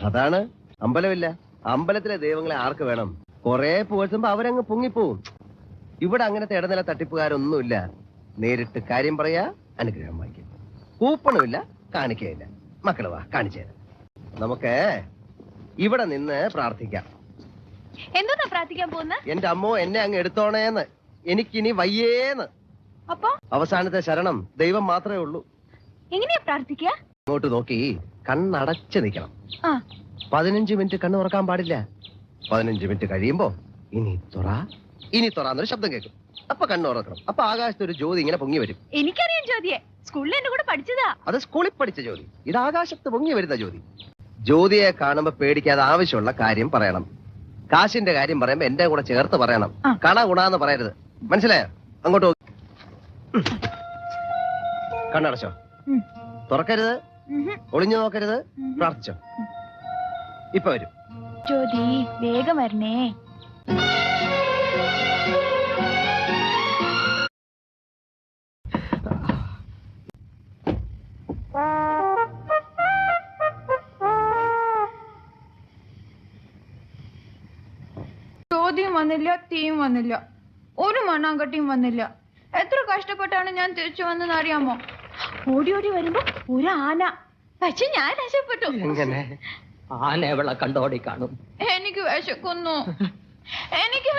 അതാണ് അമ്പലമില്ല. അമ്പലത്തിലെ ദൈവങ്ങളെ ആർക്ക് വേണം? കൊറേ പുകഴ്ത്തുമ്പോ അവരങ്ങ് പൊങ്ങിപ്പോവും. ഇവിടെ അങ്ങനത്തെ ഇടനില തട്ടിപ്പുകാരൊന്നുമില്ല. നേരിട്ട് കാര്യം പറയാ, അനുഗ്രഹം വായിക്കും. കൂപ്പണുമില്ല, കാണിക്കയില്ല. മക്കള് വാ, കാണിച്ചു തരാം. നമുക്ക് ഇവിടെ നിന്ന് പ്രാർത്ഥിക്കാം. എന്താ പ്രാർത്ഥിക്കാൻ പോകുന്ന? എന്റെ അമ്മോ എന്നെ അങ്ങ് എടുത്തോണേന്ന്, എനിക്കിനി വയ്യേന്ന്. അപ്പൊ അവസാനത്തെ ശരണം ദൈവം മാത്രമേ ഉള്ളൂ. എങ്ങനെയാ പ്രാർത്ഥിക്കുക? അങ്ങോട്ട് നോക്കി കണ്ണടച്ച് നിൽക്കണം. 15 മിനിറ്റ് കണ്ണ് തുറക്കാൻ പാടില്ല. 15 മിനിറ്റ് കഴിയുമ്പോ ഇനി തുറ എന്നൊരു ശബ്ദം കേൾക്കും. അപ്പൊ കണ്ണ് തുറക്കണം. അപ്പൊ ആകാശത്ത് ഒരു ജ്യോതി ഇങ്ങനെ പൊങ്ങി വരും. എനിക്കറിയാം ജ്യോതിയെ, സ്കൂളിൽ എന്റെ കൂടെ പഠിച്ചതാ. അത് സ്കൂളിൽ പഠിച്ച ജ്യോതി. ഇത് ആകാശത്ത് പൊങ്ങി വരുന്ന ജ്യോതി. ജ്യോതിയെ കാണുമ്പോ പേടിക്കാതെ ആവശ്യമുള്ള കാര്യം പറയണം. കാശിന്റെ കാര്യം പറയുമ്പോ എന്റെ കൂടെ ചേർത്ത് പറയണം. കണ ഗുണാന്ന് പറയരുത്, മനസ്സിലായോ? അങ്ങോട്ട് നോക്കി കണ്ണടച്ചോ, തുറക്കരുത്, ഒളിഞ്ഞു നോക്കരുത്, പ്രാർത്ഥിച്ചോ. ഇപ്പൊ വരും. ജ്യോതി വേഗം വരണേ. ജ്യോതിയും വന്നില്ല, തീയും വന്നില്ല, ഒരു മണ്ണാങ്കട്ടിയും വന്നില്ല. എത്ര കഷ്ടപ്പെട്ടാണ് ഞാൻ തിരിച്ചു വന്നെന്ന് അറിയാമോ? ഓടി ഓടി വരുമ്പോ ഒരു ആന. പക്ഷെ ഞാൻ രക്ഷപ്പെട്ടു. ആന എവളെ കണ്ടോടി കാണും. എനിക്ക് വിശക്കുന്നു, എനിക്ക്